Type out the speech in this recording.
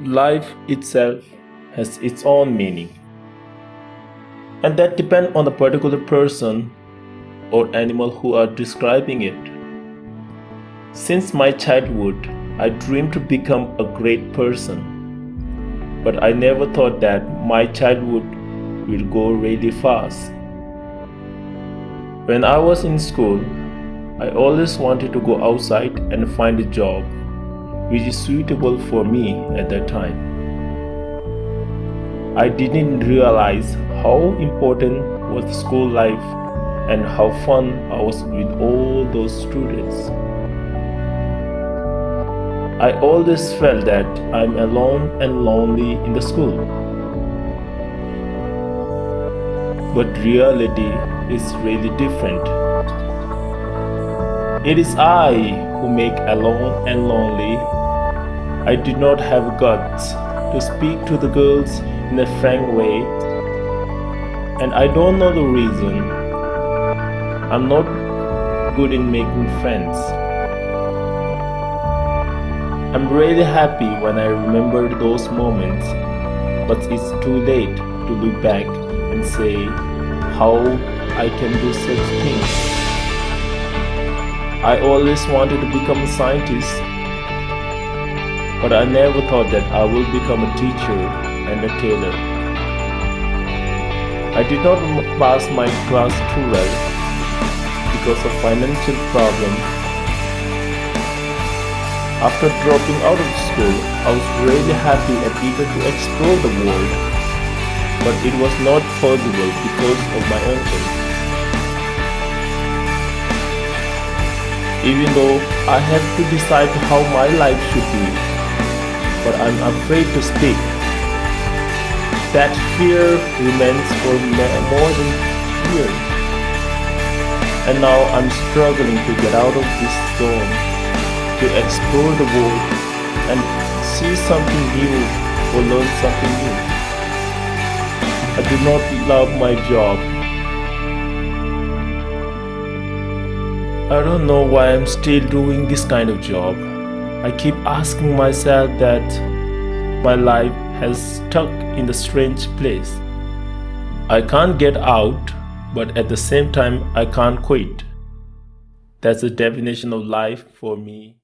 Life itself has its own meaning, and that depends on the particular person or animal who are describing it. Since my childhood, I dreamed to become a great person, but I never thought that my childhood will go really fast. When I was in school, I always wanted to go outside and find a job which is suitable for me at that time. I didn't realize how important was school life and how fun I was with all those students. I always felt that I'm alone and lonely in the school. But reality is really different. It is I who make alone and lonely. I did not have guts to speak to the girls in a frank way, and I don't know the reason. I'm not good in making friends. I'm really happy when I remember those moments, but it's too late to look back and say how I can do such things. I always wanted to become a scientist, but I never thought that I would become a teacher and a tailor. I did not pass my class too well because of financial problems. After dropping out of school, I was really happy and eager to explore the world, but it was not possible because of my uncle. Even though I have to decide how my life should be, but I'm afraid to speak. That fear remains for more than years. And now I'm struggling to get out of this zone, to explore the world and see something new or learn something new. I do not love my job. I don't know why I'm still doing this kind of job. I keep asking myself that my life has stuck in the strange place. I can't get out, but at the same time, I can't quit. That's the definition of life for me.